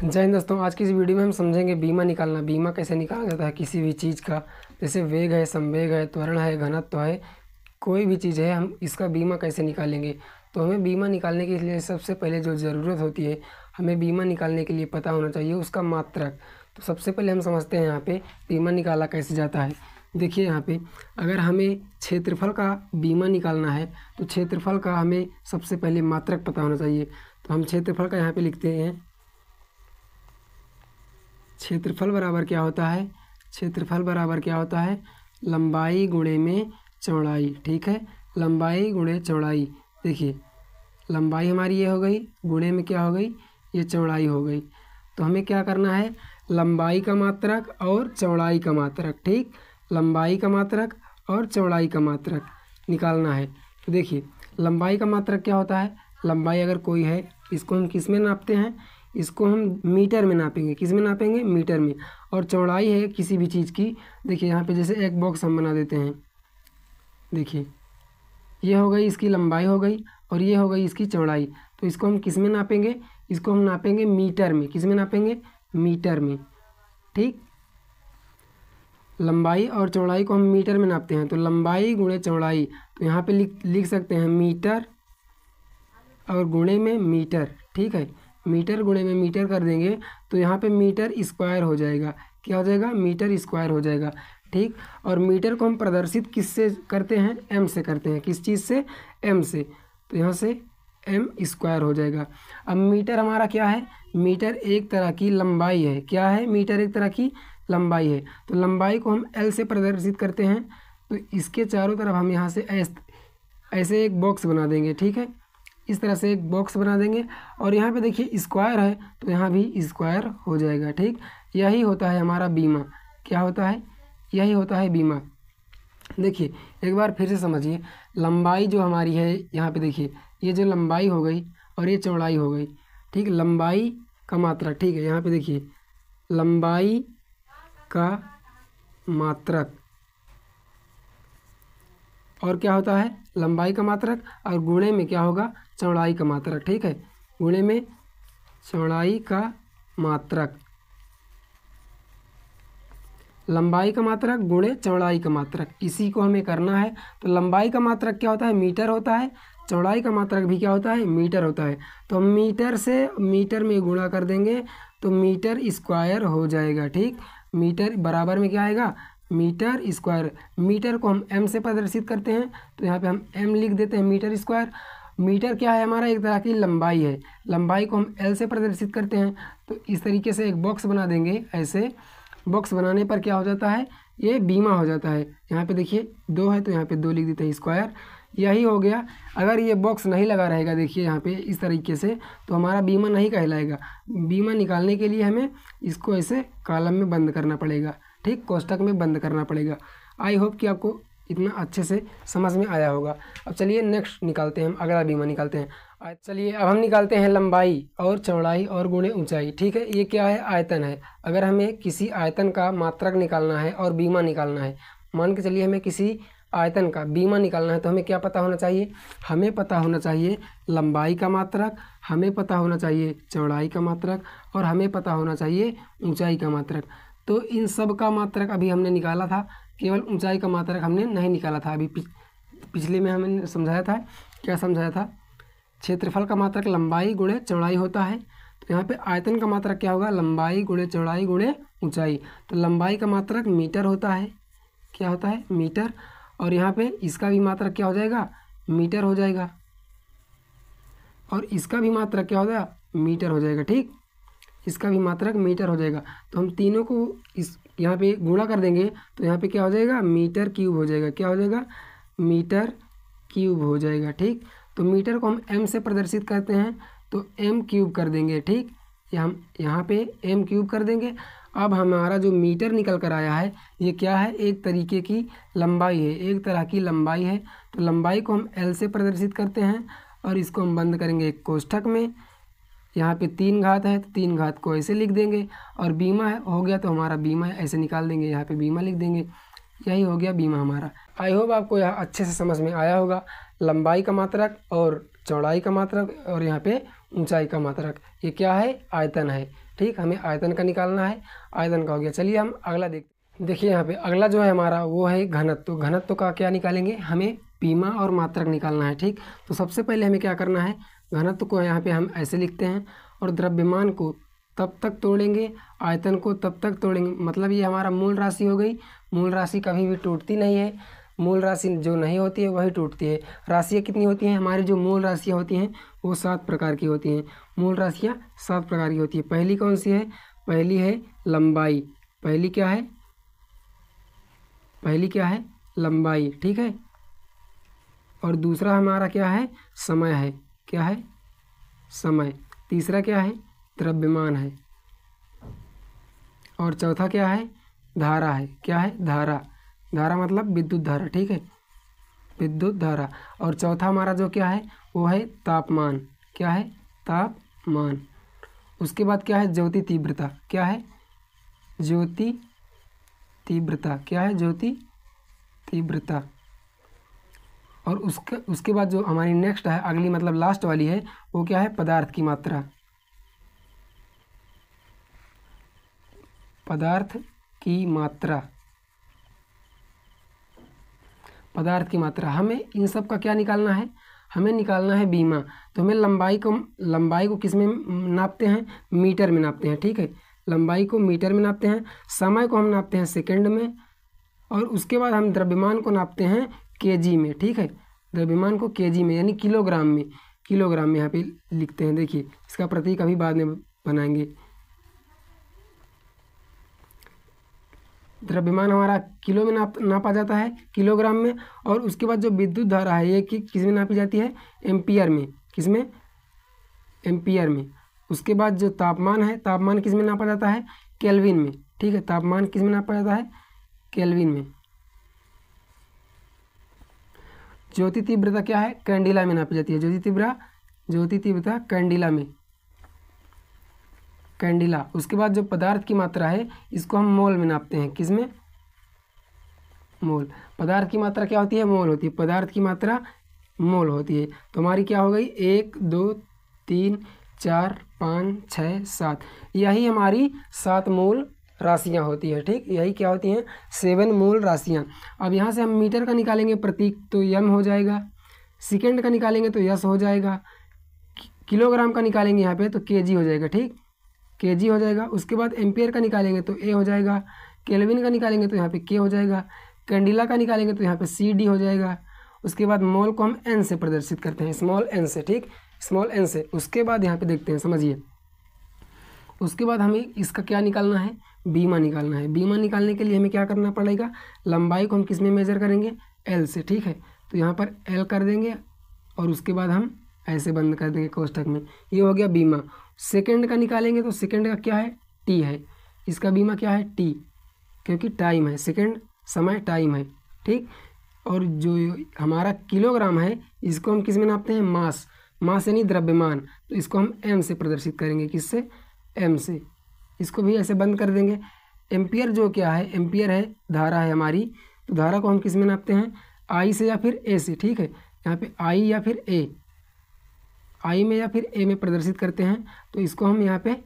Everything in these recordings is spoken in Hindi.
जय हिंद दोस्तों, आज की इस वीडियो में हम समझेंगे बीमा निकालना। बीमा कैसे निकाला जाता है किसी भी चीज़ का, जैसे वेग है, संवेग है, त्वरण है, घनत्व है, कोई भी चीज़ है, हम इसका बीमा कैसे निकालेंगे। तो हमें बीमा निकालने के लिए सबसे पहले जो ज़रूरत होती है, हमें बीमा निकालने के लिए पता होना चाहिए उसका मात्रक। तो सबसे पहले हम समझते हैं यहाँ पे बीमा निकाला कैसे जाता है। देखिए यहाँ पे अगर हमें क्षेत्रफल का बीमा निकालना है तो क्षेत्रफल का हमें सबसे पहले मात्रक पता होना चाहिए। तो हम क्षेत्रफल का यहाँ पे लिखते हैं, क्षेत्रफल बराबर क्या होता है, क्षेत्रफल बराबर क्या होता है, लंबाई गुणे में चौड़ाई। ठीक है, लंबाई गुणे चौड़ाई। देखिए लंबाई हमारी ये हो गई, गुणे में क्या हो गई, ये चौड़ाई हो गई। तो हमें क्या करना है, लंबाई का मात्रक और चौड़ाई का मात्रक। ठीक, लंबाई का मात्रक और चौड़ाई का मात्रक निकालना है। तो देखिए लंबाई का मात्रक क्या होता है, लंबाई अगर कोई है इसको हम किस में नापते हैं, इसको हम मीटर में नापेंगे। किस में नापेंगे, मीटर में। और चौड़ाई है किसी भी चीज़ की, देखिए यहाँ पे जैसे एक बॉक्स हम बना देते हैं। देखिए ये हो गई इसकी लंबाई हो गई और ये हो गई इसकी चौड़ाई। तो इसको हम किस में नापेंगे, इसको हम नापेंगे मीटर में। किस में नापेंगे, मीटर में। ठीक, लंबाई और चौड़ाई को हम मीटर में नापते हैं। तो लंबाई गुणे चौड़ाई, तो यहाँ पे लिख सकते हैं मीटर और गुणे में मीटर। ठीक है, मीटर गुणे में मीटर कर देंगे तो यहाँ पे मीटर स्क्वायर हो जाएगा। क्या हो जाएगा, मीटर स्क्वायर हो जाएगा। ठीक, और मीटर को हम प्रदर्शित किससे करते हैं, एम से करते हैं। किस चीज़ से, एम से। तो यहाँ से एम स्क्वायर हो जाएगा। अब मीटर हमारा क्या है, मीटर एक तरह की लंबाई है। क्या है, मीटर एक तरह की लंबाई है। तो लंबाई को हम एल से प्रदर्शित करते हैं। तो इसके चारों तरफ हम यहाँ से ऐसे एक बॉक्स बना देंगे। ठीक है, इस तरह से एक बॉक्स बना देंगे और यहाँ पे देखिए स्क्वायर है तो यहाँ भी स्क्वायर हो जाएगा। ठीक, यही होता है हमारा बीमा। क्या होता है, यही होता है बीमा। देखिए एक बार फिर से समझिए, लंबाई जो हमारी है यहाँ पे देखिए, ये जो लंबाई हो गई और ये चौड़ाई हो गई। ठीक, लंबाई का मात्रक। ठीक है, यहाँ पे देखिए लंबाई का मात्रक और क्या होता है, लंबाई का मात्रक, और गुणे में क्या होगा, चौड़ाई का मात्रक। ठीक है, गुणे में चौड़ाई का मात्रक, लंबाई का मात्रक गुणे चौड़ाई का मात्रक, इसी को हमें करना है। तो लंबाई का मात्रक क्या होता है, मीटर होता है। चौड़ाई का मात्रक भी क्या होता है, मीटर होता है। तो हम मीटर से मीटर में गुणा कर देंगे तो मीटर स्क्वायर हो जाएगा। ठीक, मीटर बराबर में क्या आएगा, मीटर स्क्वायर। मीटर को हम एम से प्रदर्शित करते हैं तो यहाँ पे हम एम लिख देते हैं, मीटर स्क्वायर। मीटर क्या है, हमारा एक तरह की लंबाई है। लंबाई को हम एल से प्रदर्शित करते हैं। तो इस तरीके से एक बॉक्स बना देंगे। ऐसे बॉक्स बनाने पर क्या हो जाता है, ये बीमा हो जाता है। यहाँ पे देखिए 2 है तो यहाँ पे 2 लिख देते हैं, स्क्वायर। यही हो गया। अगर ये बॉक्स नहीं लगा रहेगा, देखिए यहाँ पे इस तरीके से, तो हमारा बीमा नहीं कहलाएगा। बीमा निकालने के लिए हमें इसको ऐसे कॉलम में बंद करना पड़ेगा। ठीक, कोष्ठक में बंद करना पड़ेगा। आई होप कि आपको इतना अच्छे से समझ में आया होगा। अब चलिए नेक्स्ट निकालते हैं, हम अगला बीमा निकालते हैं। चलिए अब हम निकालते हैं लंबाई और चौड़ाई और गुणे ऊंचाई। ठीक है, ये क्या है, आयतन है। अगर हमें किसी आयतन का मात्रक निकालना है और बीमा निकालना है, मान के चलिए हमें किसी आयतन का बीमा निकालना है, तो हमें क्या पता होना चाहिए, हमें पता होना चाहिए लंबाई का मात्रक, हमें पता होना चाहिए चौड़ाई का मात्रक और हमें पता होना चाहिए ऊंचाई का मात्रक। तो इन सब का मात्रक अभी हमने निकाला था, केवल ऊंचाई का मात्रक हमने नहीं निकाला था। अभी पिछले में हमने समझाया था, क्या समझाया था, क्षेत्रफल का मात्रक लंबाई गुणे चौड़ाई होता है। तो यहाँ पे आयतन का मात्रक क्या होगा, लंबाई गुणे चौड़ाई गुणे ऊंचाई। तो लंबाई का मात्रक मीटर होता है। क्या होता है, मीटर। और यहाँ पे इसका भी मात्रक क्या हो जाएगा, मीटर हो जाएगा। और इसका भी मात्रक क्या हो जाएगा, मीटर हो जाएगा। ठीक, इसका भी मात्रक मीटर हो जाएगा। तो हम तीनों को इस यहाँ पे गुणा कर देंगे तो यहाँ पे क्या हो जाएगा, मीटर क्यूब हो जाएगा। क्या हो जाएगा, मीटर क्यूब हो जाएगा। ठीक, तो मीटर को हम एम से प्रदर्शित करते हैं तो एम क्यूब कर देंगे। ठीक, हम यहाँ पे एम क्यूब कर देंगे। अब हमारा जो मीटर निकल कर आया है ये क्या है, एक तरीके की लंबाई है, एक तरह की लंबाई है। तो लंबाई को हम एल से प्रदर्शित करते हैं और इसको हम बंद करेंगे एक कोष्ठक में। यहाँ पे 3 घात है तो 3 घात को ऐसे लिख देंगे और बीमा है हो गया तो हमारा बीमा है ऐसे निकाल देंगे, यहाँ पे बीमा लिख देंगे। यही हो गया बीमा हमारा। आई होप आपको यह अच्छे से समझ में आया होगा। लंबाई का मात्रक और चौड़ाई का मात्रक और यहाँ पे ऊंचाई का मात्रक, ये क्या है, आयतन है। ठीक, हमें आयतन का निकालना है, आयतन का हो गया। चलिए हम अगला देखिए यहाँ पे अगला जो है हमारा वो है घनत्व। तो घनत्व का क्या निकालेंगे, हमें पीमा और मात्रक निकालना है। ठीक, तो सबसे पहले हमें क्या करना है, घनत्व को यहाँ पे हम ऐसे लिखते हैं और द्रव्यमान को तब तक तोड़ेंगे, आयतन को तब तक तोड़ेंगे। मतलब ये हमारा मूल राशि हो गई। मूल राशि कभी भी टूटती नहीं है, मूल राशि जो नहीं होती है वही टूटती है। राशियाँ कितनी होती हैं, हमारी जो मूल राशियाँ होती हैं वो 7 प्रकार की होती हैं। मूल राशियाँ 7 प्रकार की होती है। पहली कौन सी है, पहली है लंबाई। पहली क्या है, पहली क्या है, लंबाई। ठीक है, और दूसरा हमारा क्या है, समय है। क्या है, समय। तीसरा क्या है, द्रव्यमान है। और चौथा क्या है, धारा है। क्या है, धारा। धारा मतलब विद्युत धारा। ठीक है, विद्युत धारा। और चौथा हमारा जो क्या है वो है तापमान। क्या है, तापमान। उसके बाद क्या है, ज्योति तीव्रता। क्या है, ज्योति तीव्रता। क्या है, ज्योति तीव्रता। और उसके बाद जो हमारी नेक्स्ट है, अगली मतलब लास्ट वाली है, वो क्या है, पदार्थ की मात्रा। पदार्थ की मात्रा। पदार्थ की मात्रा। हमें इन सब का क्या निकालना है, हमें निकालना है बीमा। तो हमें लंबाई को किस में नापते हैं, मीटर में नापते हैं। ठीक है, लंबाई को मीटर में नापते हैं, समय को हम नापते हैं सेकंड में, और उसके बाद हम द्रव्यमान को नापते हैं केजी में। ठीक है, द्रव्यमान को केजी में यानी किलोग्राम में। किलोग्राम में यहाँ पे लिखते हैं। देखिए इसका प्रतीक अभी बाद में बनाएंगे। द्रव्यमान हमारा किलो में नापा जाता है, किलोग्राम में। और उसके बाद जो विद्युत धारा है ये किस में नापी जाती है, एम्पियर में। किस में, एम्पियर में। उसके बाद जो तापमान है, तापमान किस में नापा जाता है, केल्विन में। ठीक है, तापमान किस में नापा जाता है, केल्विन में। ज्योति तीव्रता क्या है, कैंडिला में नापी जाती है। ज्योति तीव्रता कैंडिला में, कैंडिला। उसके बाद जो पदार्थ की मात्रा है इसको हम मोल में नापते हैं। किस में, मोल। पदार्थ की मात्रा क्या होती है, मोल होती है। पदार्थ की मात्रा मोल होती है। तो हमारी क्या हो गई, 1 2 3 4 5 6 7, यही हमारी 7 मूल राशियाँ होती है। ठीक, यही क्या होती हैं, 7 मूल राशियाँ। अब यहाँ से हम मीटर का निकालेंगे प्रतीक तो यम हो जाएगा, सेकेंड का निकालेंगे तो यस हो जाएगा, किलोग्राम का निकालेंगे यहाँ पे तो केजी हो जाएगा। ठीक, केजी हो जाएगा। उसके बाद एम्पियर का निकालेंगे तो ए हो जाएगा, केल्विन का निकालेंगे तो यहाँ पे के हो जाएगा, कैंडिला का निकालेंगे तो यहाँ पे सी डी हो जाएगा। उसके बाद मोल को हम एन से प्रदर्शित करते हैं, स्मॉल एन से। ठीक, स्मॉल एन से। उसके बाद यहाँ पे देखते हैं, समझिए। उसके बाद हमें इसका क्या निकालना है, बीमा निकालना है। बीमा निकालने के लिए हमें क्या करना पड़ेगा, लंबाई को हम किस में मेजर करेंगे, एल से। ठीक है, तो यहाँ पर एल कर देंगे और उसके बाद हम ऐसे बंद कर देंगे कोष्ठक में। ये हो गया बीमा। सेकंड का निकालेंगे तो सेकंड का क्या है, टी है। इसका बीमा क्या है, टी, क्योंकि टाइम है, सेकंड समय टाइम है। ठीक, और जो हमारा किलोग्राम है इसको हम किस में नापते हैं, मास। मास यानी द्रव्यमान, तो इसको हम एम से प्रदर्शित करेंगे। किससे, एम से। इसको भी ऐसे बंद कर देंगे। एम्पियर जो क्या है, एम्पियर है, धारा है हमारी। तो धारा को हम किस में नापते हैं, आई से या फिर ए से। ठीक है, यहाँ पे आई या फिर ए, आई में या फिर ए में प्रदर्शित करते हैं। तो इसको हम यहाँ पे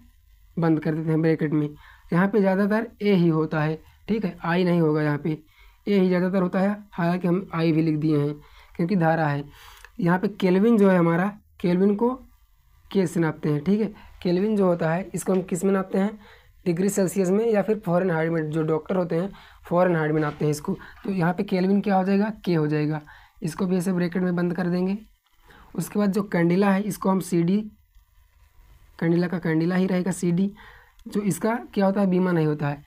बंद कर देते हैं ब्रैकेट में। यहाँ पे ज़्यादातर ए ही होता है। ठीक है, आई नहीं होगा, यहाँ पे ए ही ज़्यादातर होता है। हालांकि हम आई भी लिख दिए हैं क्योंकि धारा है। यहाँ पे केल्विन जो है हमारा, केल्विन को के से नापते हैं। ठीक है, केल्विन जो होता है इसको हम किस में नापते हैं, डिग्री सेल्सियस में या फिर फ़ारेनहाइट में। जो डॉक्टर होते हैं फ़ारेनहाइट में नापते हैं इसको। तो यहाँ पे केल्विन क्या हो जाएगा, के हो जाएगा। इसको भी ऐसे ब्रैकेट में बंद कर देंगे। उसके बाद जो कैंडिला है इसको हम सी डी, कैंडिला का कैंडिला ही रहेगा, सी डी। जो इसका क्या होता है, बीमा नहीं होता है।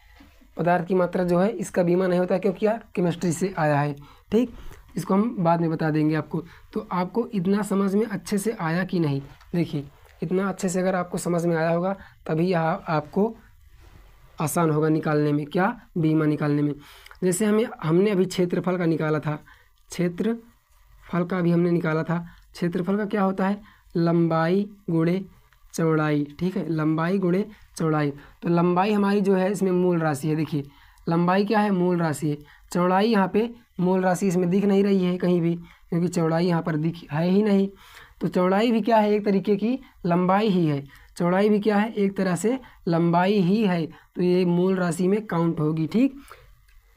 पदार्थ की मात्रा जो है इसका बीमा नहीं होता है क्योंकि यार केमिस्ट्री से आया है। ठीक, इसको हम बाद में बता देंगे आपको। तो आपको इतना समझ में अच्छे से आया कि नहीं, देखिए इतना अच्छे से अगर आपको समझ में आया होगा तभी यह आपको आसान होगा निकालने में, क्या, बीमा निकालने में। जैसे हमने अभी क्षेत्रफल का निकाला था, क्षेत्रफल का भी हमने निकाला था। क्षेत्रफल का क्या होता है, लंबाई गुणे चौड़ाई। ठीक है, लंबाई गुणे चौड़ाई। तो लंबाई हमारी जो है इसमें मूल राशि है। देखिए लंबाई क्या है, मूल राशि है। चौड़ाई यहाँ पे मूल राशि इसमें दिख नहीं रही है कहीं भी, क्योंकि चौड़ाई यहाँ पर दिख है ही नहीं। तो चौड़ाई भी क्या है, एक तरीके की लंबाई ही है। चौड़ाई भी क्या है, एक तरह से लंबाई ही है, तो ये मूल राशि में काउंट होगी। ठीक,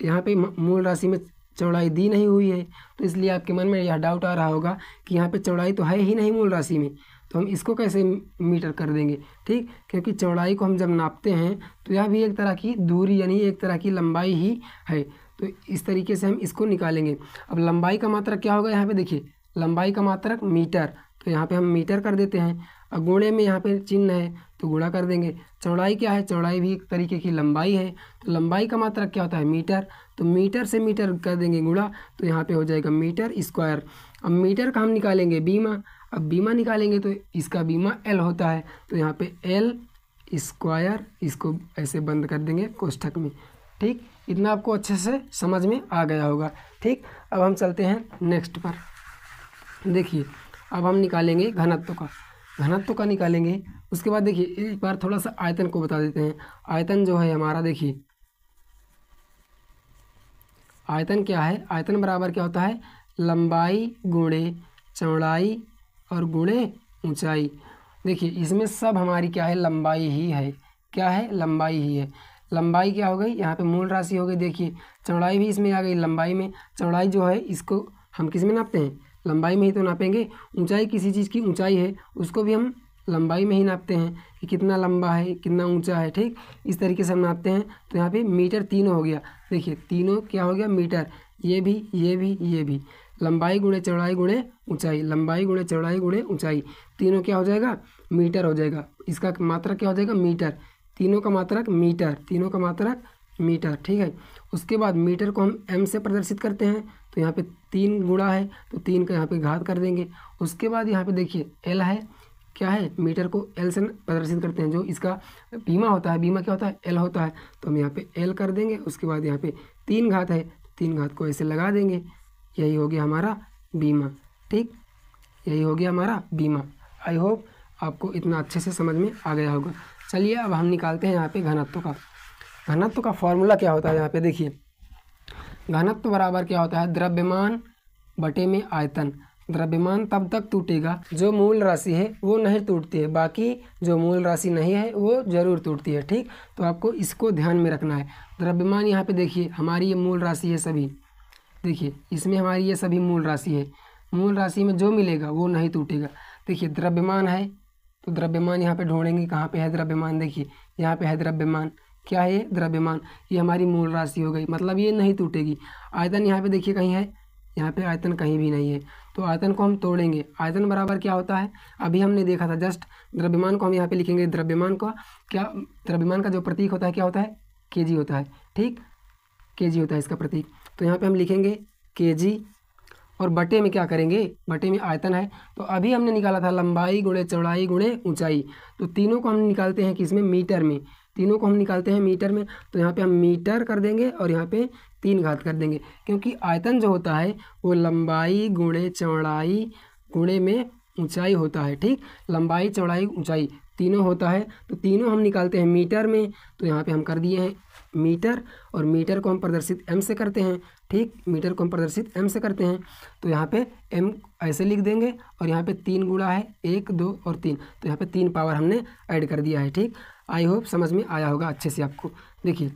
यहाँ पे मूल राशि में चौड़ाई दी नहीं हुई है, तो इसलिए आपके मन में यह डाउट आ रहा होगा कि यहाँ पे चौड़ाई तो है ही नहीं मूल राशि में, तो हम इसको कैसे मीटर कर देंगे। ठीक, क्योंकि चौड़ाई को हम जब नापते हैं तो यह भी एक तरह की दूरी यानी एक तरह की लंबाई ही है, तो इस तरीके से हम इसको निकालेंगे। अब लंबाई का मात्रक क्या होगा, यहाँ पे देखिए लंबाई का मात्रक मीटर, तो यहाँ पे हम मीटर कर देते हैं। और गुणे में यहाँ पे चिन्ह है तो गुणा कर देंगे। चौड़ाई क्या है, चौड़ाई भी एक तरीके की लंबाई है, तो लंबाई का मात्रक क्या होता है, मीटर, तो मीटर से मीटर कर देंगे गुणा, तो यहाँ पे हो जाएगा मीटर स्क्वायर। अब मीटर का हम निकालेंगे बीमा, अब बीमा निकालेंगे तो इसका बीमा एल होता है, तो यहाँ पे एल स्क्वायर, इसको ऐसे बंद कर देंगे कोष्ठक में। ठीक, इतना आपको अच्छे से समझ में आ गया होगा। ठीक, अब हम चलते हैं नेक्स्ट पर। देखिए अब हम निकालेंगे घनत्व का, घनत्व का निकालेंगे। उसके बाद देखिए एक बार थोड़ा सा आयतन को बता देते हैं। आयतन जो है हमारा, देखिए आयतन क्या है, आयतन बराबर क्या होता है, लंबाई गुणे चौड़ाई और गुणे ऊंचाई। देखिए इसमें सब हमारी क्या है, लंबाई ही है, क्या है, लंबाई ही है। लंबाई क्या हो गई, यहाँ पे मूल राशि हो गई। देखिए चौड़ाई भी इसमें आ गई लंबाई में, चौड़ाई जो है इसको हम किस में नापते हैं, लंबाई में ही तो नापेंगे। ऊंचाई किसी चीज़ की ऊंचाई है उसको भी हम लंबाई में ही नापते हैं कि कितना लंबा है कितना ऊंचा है। ठीक, इस तरीके से हम नापते हैं। तो यहाँ पे मीटर तीनों हो गया, देखिए तीनों क्या हो गया, मीटर, ये भी ये भी ये भी, लंबाई गुणे चौड़ाई गुणे ऊंचाई, लंबाई गुणे चौड़ाई गुणे ऊंचाई, तीनों क्या हो जाएगा, मीटर हो जाएगा। इसका मात्रक क्या हो जाएगा, मीटर, तीनों का मात्रक मीटर, तीनों का मात्रक मीटर। ठीक है, उसके बाद मीटर को हम एम से प्रदर्शित करते हैं, तो यहाँ पे 3 गुणा है तो 3 का यहाँ पे घात कर देंगे। उसके बाद यहाँ पे देखिए एल है, क्या है, मीटर को एल से प्रदर्शित करते हैं, जो इसका बीमा होता है, बीमा क्या होता है, एल होता है, तो हम यहाँ पे एल कर देंगे। उसके बाद यहाँ पे 3 घात है, 3 घात को ऐसे लगा देंगे, यही हो गया हमारा बीमा। ठीक, यही हो गया हमारा बीमा। आई होप आपको इतना अच्छे से समझ में आ गया होगा। चलिए अब हम निकालते हैं यहाँ पे घनत्व का। घनत्व का फॉर्मूला क्या होता है, यहाँ पे देखिए घनत्व बराबर क्या होता है, द्रव्यमान बटे में आयतन। द्रव्यमान तब तक टूटेगा जो मूल राशि है वो नहीं टूटती है, बाकी जो मूल राशि नहीं है वो जरूर टूटती है। ठीक, तो आपको इसको ध्यान में रखना है। द्रव्यमान यहाँ पे देखिए हमारी ये मूल राशि है सभी, देखिए इसमें हमारी ये सभी मूल राशि है, मूल राशि में जो मिलेगा वो नहीं टूटेगा। देखिए द्रव्यमान है तो द्रव्यमान यहाँ पे ढूंढेंगे, कहाँ पे है द्रव्यमान, देखिए यहाँ पे है द्रव्यमान, क्या है ये, द्रव्यमान, ये हमारी मूल राशि हो गई, मतलब ये नहीं टूटेगी। आयतन यहाँ पे देखिए कहीं है, यहाँ पे आयतन कहीं भी नहीं है, तो आयतन को हम तोड़ेंगे। आयतन बराबर क्या होता है, अभी हमने देखा था जस्ट, द्रव्यमान को हम यहाँ पे लिखेंगे, द्रव्यमान का क्या, द्रव्यमान का जो प्रतीक होता है क्या होता है, केजी होता है। ठीक, केजी होता है इसका प्रतीक, तो यहाँ पे हम लिखेंगे केजी, और बटे में क्या करेंगे, बटे में आयतन है, तो अभी हमने निकाला था लंबाई गुणे चौड़ाई गुणे ऊंचाई, तो तीनों को हम निकालते हैं किसमें, मीटर में, तीनों को हम निकालते हैं मीटर में। तो यहाँ पे हम मीटर कर देंगे और यहाँ पे 3 घात कर देंगे, क्योंकि आयतन जो होता है वो लंबाई गुणे चौड़ाई गुणे में ऊंचाई होता है। ठीक, लंबाई चौड़ाई ऊंचाई तीनों होता है, तो तीनों हम निकालते हैं मीटर में, तो यहाँ पे हम कर दिए हैं मीटर, और मीटर को हम प्रदर्शित एम से करते हैं। ठीक, मीटर को हम प्रदर्शित एम से करते हैं, तो यहाँ पे एम ऐसे लिख देंगे, और यहाँ पे 3 गुणा है, 1 2 और 3, तो यहाँ पे 3 पावर हमने ऐड कर दिया है। ठीक, आई होप समझ में आया होगा अच्छे से आपको। देखिए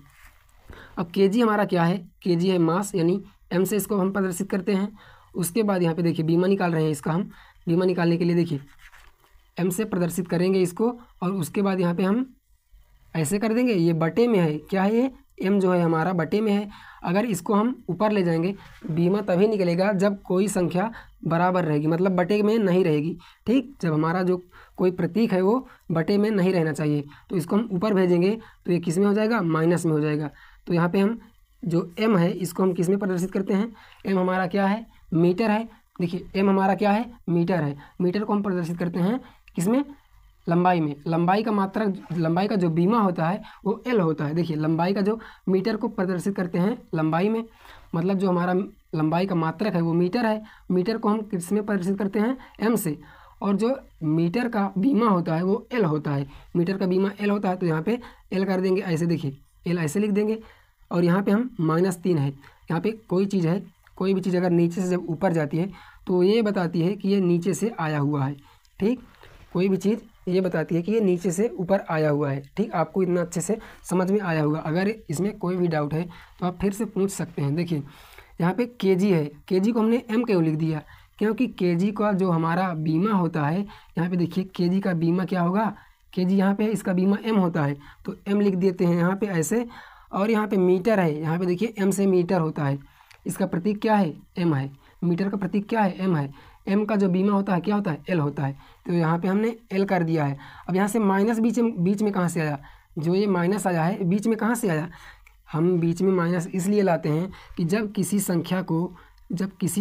अब केजी हमारा क्या है, केजी है मास, यानी एम से इसको हम प्रदर्शित करते हैं। उसके बाद यहाँ पे देखिए बीमा निकाल रहे हैं, इसका हम बीमा निकालने के लिए देखिए एम से प्रदर्शित करेंगे इसको, और उसके बाद यहाँ पे हम ऐसे कर देंगे, ये बटे में है, क्या है ये, एम जो है हमारा बटे में है। अगर इसको हम ऊपर ले जाएंगे, बीमा तभी निकलेगा जब कोई संख्या बराबर रहेगी, मतलब बटे में नहीं रहेगी। ठीक, जब हमारा जो कोई प्रतीक है वो बटे में नहीं रहना चाहिए, तो इसको हम ऊपर भेजेंगे तो ये किस में हो जाएगा, माइनस में हो जाएगा। तो यहाँ पे हम जो एम है इसको हम किस में प्रदर्शित करते हैं, एम हमारा क्या है, मीटर है। देखिए एम हमारा क्या है, मीटर है, मीटर को हम प्रदर्शित करते हैं किसमें, लंबाई में। लंबाई का मात्रक, लंबाई का जो बीमा होता है वो एल होता है। देखिए लंबाई का जो मीटर को प्रदर्शित करते हैं लंबाई में, मतलब जो हमारा लंबाई का मात्रक है वो मीटर है, मीटर को हम किस में प्रदर्शित करते हैं, एम से। और जो मीटर का बीमा होता है वो एल होता है, मीटर का बीमा एल होता है, तो यहाँ पे एल कर देंगे ऐसे, देखिए एल ऐसे लिख देंगे, और यहाँ पे हम -3 है। यहाँ पे कोई चीज़ है, कोई भी चीज़ अगर नीचे से जब ऊपर जाती है तो ये बताती है कि ये नीचे से आया हुआ है। ठीक, कोई भी चीज़ ये बताती है कि ये नीचे से ऊपर आया हुआ है। ठीक, आपको इतना अच्छे से समझ में आया होगा। अगर इसमें कोई भी डाउट है तो आप फिर से पूछ सकते हैं। देखिए यहाँ पे केजी है, केजी को हमने एम क्यों लिख दिया, क्योंकि केजी का जो हमारा बीमा होता है, यहाँ पे देखिए केजी का बीमा क्या होगा, केजी यहाँ पे है, इसका बीमा एम होता है, तो एम लिख देते हैं यहाँ पे ऐसे। और यहाँ पे मीटर है, यहाँ पे देखिए एम से मीटर होता है, इसका प्रतीक क्या है, एम है। मीटर का प्रतीक क्या है, एम है। एम का जो बीमा होता है क्या होता है, एल होता है। तो यहाँ पे हमने एल कर दिया है। अब यहाँ से माइनस बीच में कहाँ से आया, जो ये माइनस आया है बीच में कहाँ से आया, हम बीच में माइनस इसलिए लाते हैं कि जब किसी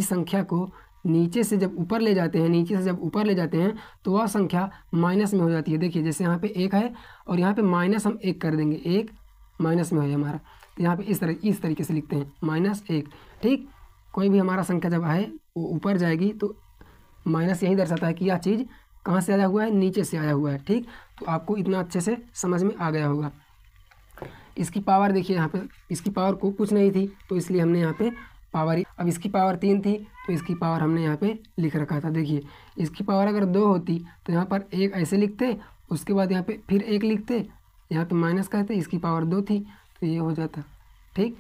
संख्या को नीचे से जब ऊपर ले जाते हैं, तो वह संख्या माइनस में हो जाती है। देखिए जैसे यहाँ पे 1 है और यहाँ पे माइनस हम 1 कर देंगे, 1 माइनस में हो जाए हमारा, तो यहाँ पे इस तरीके से लिखते हैं -1। ठीक, कोई भी हमारा संख्या जब है वो ऊपर जाएगी तो माइनस यही दर्शाता है कि यह चीज़ कहाँ से आया हुआ है, नीचे से आया हुआ है। ठीक, तो आपको इतना अच्छे से समझ में आ गया होगा। इसकी पावर देखिए, यहाँ पे इसकी पावर को कुछ नहीं थी तो इसलिए हमने यहाँ पे पावर, अब इसकी पावर 3 थी तो इसकी पावर हमने यहाँ पे लिख रखा था। देखिए इसकी पावर अगर 2 होती तो यहाँ पर 1 ऐसे लिखते, उसके बाद यहाँ पे फिर 1 लिखते, यहाँ पे माइनस करते, इसकी पावर 2 थी तो ये हो जाता। ठीक,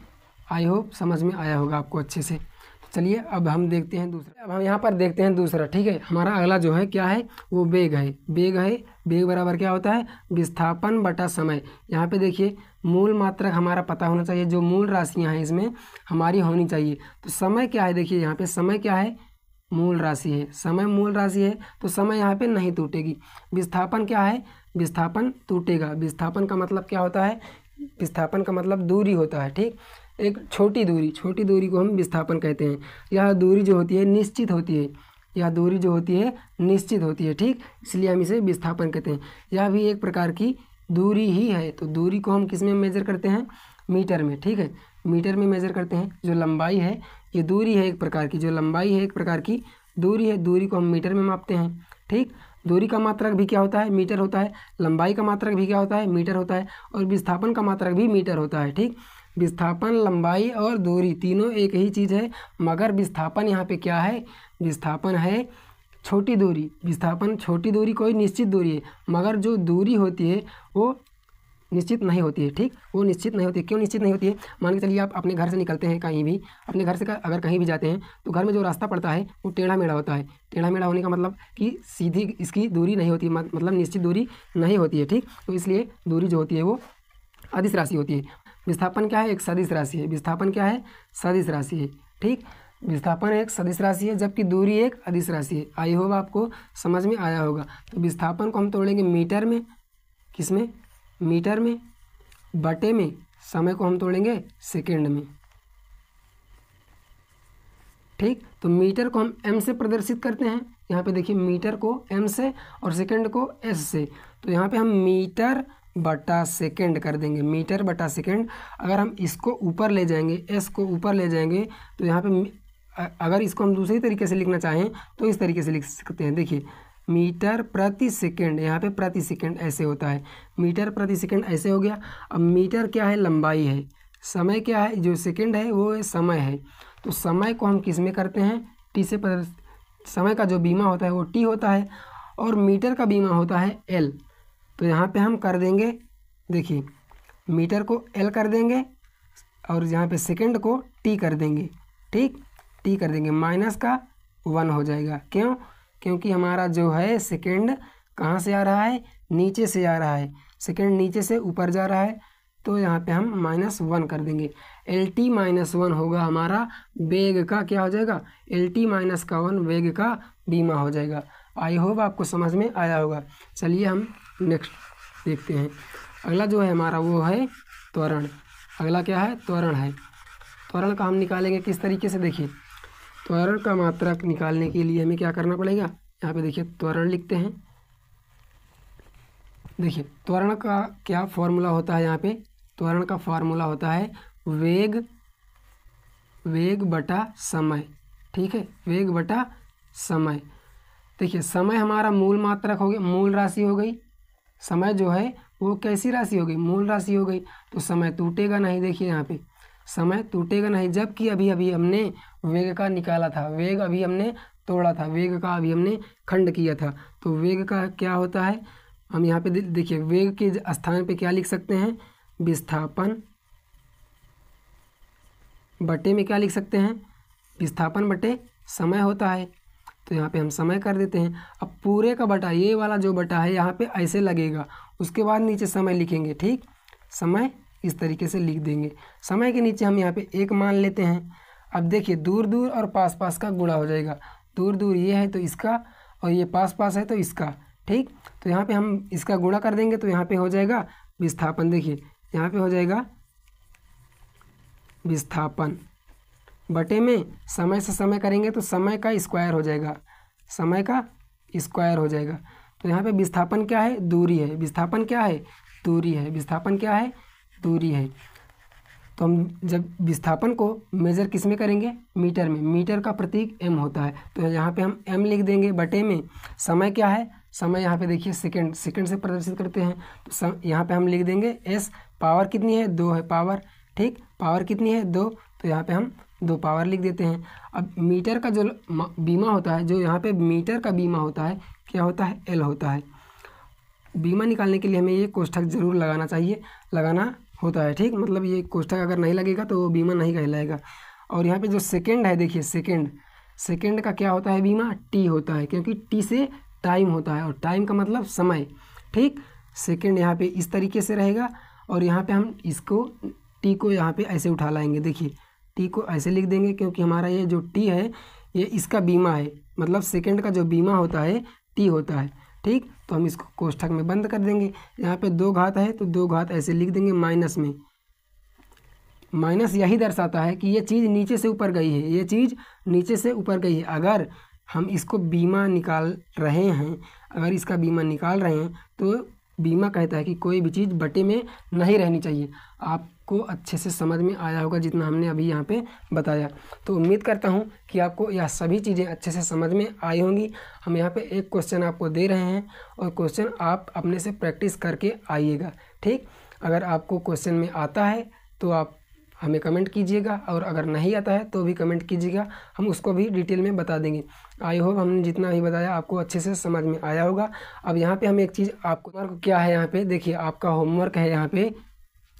आई होप समझ में आया होगा आपको अच्छे से। चलिए अब हम देखते हैं दूसरा, अब हम यहाँ पर देखते हैं दूसरा। ठीक है, हमारा अगला जो है क्या है, वो वेग है। वेग बराबर क्या होता है, विस्थापन बटा समय। यहाँ पे देखिए मूल मात्रक हमारा पता होना चाहिए, जो मूल राशियाँ हैं इसमें हमारी होनी चाहिए। तो समय क्या है, देखिए यहाँ पे समय क्या है, मूल राशि है। समय मूल राशि है तो समय यहाँ पे नहीं टूटेगी। विस्थापन क्या है, विस्थापन टूटेगा। विस्थापन का मतलब क्या होता है, विस्थापन का मतलब दूरी होता है। ठीक, एक छोटी दूरी को हम विस्थापन कहते हैं। यह दूरी जो होती है निश्चित होती है, ठीक, इसलिए हम इसे विस्थापन कहते हैं। यह भी एक प्रकार की दूरी ही है। तो दूरी को हम किस में मेजर करते हैं, मीटर में। ठीक है, मीटर में मेजर करते हैं। जो लंबाई है ये दूरी है एक प्रकार की, दूरी को हम मीटर में मापते हैं। ठीक, दूरी का मात्रक भी क्या होता है, मीटर होता है। लंबाई का मात्रक भी क्या होता है, मीटर होता है। और विस्थापन का मात्रक भी मीटर होता है। ठीक, विस्थापन, लंबाई और दूरी तीनों एक ही चीज़ है, मगर विस्थापन यहाँ पे क्या है, विस्थापन है छोटी दूरी। विस्थापन छोटी दूरी कोई निश्चित दूरी है, मगर जो दूरी होती है वो निश्चित नहीं होती है। ठीक, वो निश्चित नहीं होती है। क्यों निश्चित नहीं होती है, मान के चलिए आप अपने घर से निकलते हैं कहीं भी, अपने घर से अगर कहीं भी जाते हैं तो घर में जो रास्ता पड़ता है वो टेढ़ा मेढ़ा होता है। टेढ़ा मेढ़ा होने का मतलब कि सीधी इसकी दूरी नहीं होती, मतलब निश्चित दूरी नहीं होती है। ठीक, तो इसलिए दूरी जो होती है वो अदिश राशि होती है। विस्थापन क्या है, एक सदिश राशि है। विस्थापन क्या है, सदिश राशि है। ठीक, विस्थापन एक सदिश राशि है जबकि दूरी एक अदिश राशि है। आई होप आपको समझ में आया होगा। तो विस्थापन को हम तोड़ेंगे मीटर में, किसमें, मीटर में, बटे में समय को हम तोड़ेंगे सेकंड में। ठीक, तो मीटर को हम एम से प्रदर्शित करते हैं। यहाँ पे देखिए मीटर को एम से और सेकंड को एस से, तो यहाँ पे हम मीटर बटा सेकंड कर देंगे, मीटर बटा सेकंड। अगर हम इसको ऊपर ले जाएंगे, एस को ऊपर ले जाएंगे, तो यहाँ पे अगर इसको हम दूसरी तरीके से लिखना चाहें तो इस तरीके से लिख सकते हैं। देखिए मीटर प्रति सेकंड, यहाँ पे प्रति सेकंड ऐसे होता है, मीटर प्रति सेकंड ऐसे हो गया। अब मीटर क्या है, लंबाई है। समय क्या है, जो सेकंड है वो समय है। तो समय को हम किस में करते हैं, टी से समय का जो बीमा होता है वो टी होता है और मीटर का बीमा होता है एल। तो यहाँ पे हम कर देंगे, देखिए मीटर को एल कर देंगे और यहाँ पे सेकंड को टी कर देंगे। ठीक, टी कर देंगे, माइनस का 1 हो जाएगा। क्यों, क्योंकि हमारा जो है सेकंड कहाँ से आ रहा है, नीचे से आ रहा है। सेकंड नीचे से ऊपर जा रहा है, तो यहाँ पे हम -1 कर देंगे। एल टी -1 होगा हमारा वेग का, क्या हो जाएगा, एल टी -1 वेग का बीमा हो जाएगा। आई होप आपको समझ में आया होगा। चलिए हम नेक्स्ट देखते हैं। अगला जो है हमारा वो है त्वरण। अगला क्या है, त्वरण है। त्वरण का हम निकालेंगे किस तरीके से, देखिए त्वरण का मात्रक निकालने के लिए हमें क्या करना पड़ेगा, यहाँ पे देखिए त्वरण लिखते हैं। देखिए त्वरण का क्या फॉर्मूला होता है, यहाँ पे त्वरण का फार्मूला होता है वेग बटा समय। ठीक है, वेग बटा समय। देखिए समय हमारा मूल मात्रक हो गया, मूल राशि हो गई। समय जो है वो कैसी राशि हो गई, मूल राशि हो गई। तो समय टूटेगा नहीं, देखिए यहाँ पे समय टूटेगा नहीं। जबकि अभी अभी हमने वेग का निकाला था, वेग अभी हमने तोड़ा था, वेग का अभी हमने खंड किया था। तो वेग का क्या होता है, हम यहाँ पे देखिए वेग के स्थान पे क्या लिख सकते हैं, विस्थापन बटे में क्या लिख सकते हैं, विस्थापन बटे समय होता है। तो यहाँ पे हम समय कर देते हैं। अब पूरे का बटा, ये वाला जो बटा है यहाँ पे ऐसे लगेगा, उसके बाद नीचे समय लिखेंगे, ठीक। समय इस तरीके से लिख देंगे। समय के नीचे हम यहाँ पे 1 मान लेते हैं। अब देखिए दूर दूर और पास पास का गुणा हो जाएगा। दूर दूर ये है तो इसका, और ये पास पास है तो इसका, ठीक। तो यहाँ पे हम इसका गुणा कर देंगे तो यहाँ पे हो जाएगा विस्थापन। देखिए यहाँ पे हो जाएगा विस्थापन बटे में समय से समय करेंगे तो समय का स्क्वायर हो जाएगा, समय का स्क्वायर हो जाएगा। तो यहाँ पे विस्थापन क्या है, दूरी है। विस्थापन क्या है, दूरी है। विस्थापन क्या है, दूरी है। तो हम जब विस्थापन को मेज़र किस में करेंगे, मीटर में। मीटर का प्रतीक m होता है, तो यहाँ पे हम m लिख देंगे बटे में समय क्या है, समय यहाँ पे देखिए सेकंड, सेकंड से प्रदर्शित करते हैं। तो यहाँ पे हम लिख देंगे s, पावर कितनी है, 2 है पावर, ठीक। पावर कितनी है, 2, तो यहाँ पे हम 2 पावर लिख देते हैं। अब मीटर का जो बीमा होता है, जो यहाँ पे मीटर का बीमा होता है, क्या होता है, L होता है। बीमा निकालने के लिए हमें ये कोष्ठक जरूर लगाना चाहिए, लगाना होता है, ठीक। मतलब ये कोष्ठक अगर नहीं लगेगा तो वो बीमा नहीं कहलाएगा। और यहाँ पे जो सेकंड है, देखिए सेकंड, सेकंड का क्या होता है बीमा, टी होता है, क्योंकि टी से टाइम होता है, और टाइम का मतलब समय, ठीक। सेकंड यहाँ पे इस तरीके से रहेगा, और यहाँ पे हम इसको टी को यहाँ पे ऐसे उठा लाएंगे। देखिए टी को ऐसे लिख देंगे, क्योंकि हमारा ये जो टी है ये इसका बीमा है, मतलब सेकंड का जो बीमा होता है टी होता है, ठीक। तो हम इसको कोष्ठक में बंद कर देंगे। यहाँ पे 2 घात है तो 2 घात ऐसे लिख देंगे माइनस में। माइनस यही दर्शाता है कि ये चीज़ नीचे से ऊपर गई है, ये चीज़ नीचे से ऊपर गई है। अगर हम इसको बीमा निकाल रहे हैं, अगर इसका बीमा निकाल रहे हैं तो बीमा कहता है कि कोई भी चीज़ बटे में नहीं रहनी चाहिए। आपको अच्छे से समझ में आया होगा जितना हमने अभी यहाँ पे बताया। तो उम्मीद करता हूँ कि आपको यह सभी चीज़ें अच्छे से समझ में आई होंगी। हम यहाँ पे एक क्वेश्चन आपको दे रहे हैं, और क्वेश्चन आप अपने से प्रैक्टिस करके आइएगा, ठीक। अगर आपको क्वेश्चन में आता है तो आप हमें कमेंट कीजिएगा, और अगर नहीं आता है तो भी कमेंट कीजिएगा, हम उसको भी डिटेल में बता देंगे। आई होप हमने जितना भी बताया आपको अच्छे से समझ में आया होगा। अब यहाँ पे हम एक चीज़ आपको, क्या है यहाँ पे देखिए, आपका होमवर्क है यहाँ पे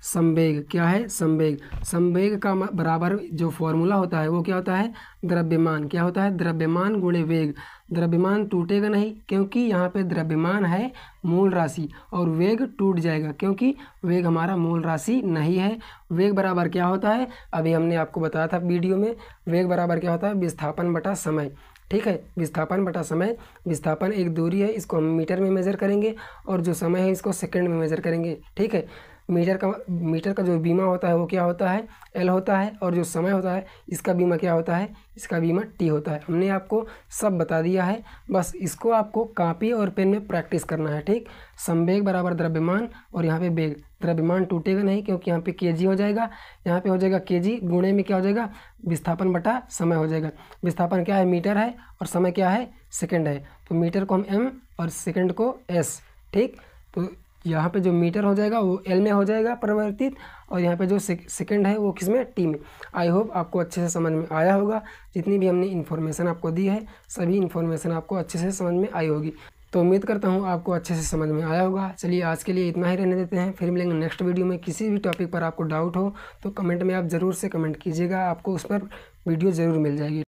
संवेग। क्या है, संवेग। संवेग का बराबर जो फॉर्मूला होता है वो क्या होता है, द्रव्यमान। क्या होता है, द्रव्यमान गुणे वेग। द्रव्यमान टूटेगा नहीं, क्योंकि यहाँ पे द्रव्यमान है मूल राशि, और वेग टूट जाएगा क्योंकि वेग हमारा मूल राशि नहीं है। वेग बराबर क्या होता है, अभी हमने आपको बताया था वीडियो में, वेग बराबर क्या होता है, विस्थापन बटा समय, ठीक है। विस्थापन बटा समय। विस्थापन एक दूरी है, इसको हम मीटर में मेज़र करेंगे, और जो समय है इसको सेकंड में मेज़र करेंगे, ठीक है। मीटर का जो बीमा होता है वो क्या होता है, L होता है, और जो समय होता है इसका बीमा क्या होता है, इसका बीमा T होता है। हमने आपको सब बता दिया है, बस इसको आपको कॉपी और पेन में प्रैक्टिस करना है, ठीक। संवेग बराबर द्रव्यमान, और यहाँ पे वेग। द्रव्यमान टूटेगा नहीं क्योंकि यहाँ पे kg हो जाएगा, यहाँ पे हो जाएगा kg, गुणे में क्या हो जाएगा, विस्थापन बटा समय हो जाएगा। विस्थापन क्या है, मीटर है, और समय क्या है, सेकंड है। तो मीटर को हम m और सेकंड को s, ठीक। तो यहाँ पे जो मीटर हो जाएगा वो L में हो जाएगा परिवर्तित, और यहाँ पे जो सेकंड है वो किस में, T में। आई होप आपको अच्छे से समझ में आया होगा। जितनी भी हमने इन्फॉर्मेशन आपको दी है सभी इन्फॉर्मेशन आपको अच्छे से समझ में आई होगी। तो उम्मीद करता हूँ आपको अच्छे से समझ में आया होगा। चलिए आज के लिए इतना ही रहने देते हैं, फिर मिलेंगे नेक्स्ट वीडियो में। किसी भी टॉपिक पर आपको डाउट हो तो कमेंट में आप ज़रूर से कमेंट कीजिएगा, आपको उस पर वीडियो ज़रूर मिल जाएगी।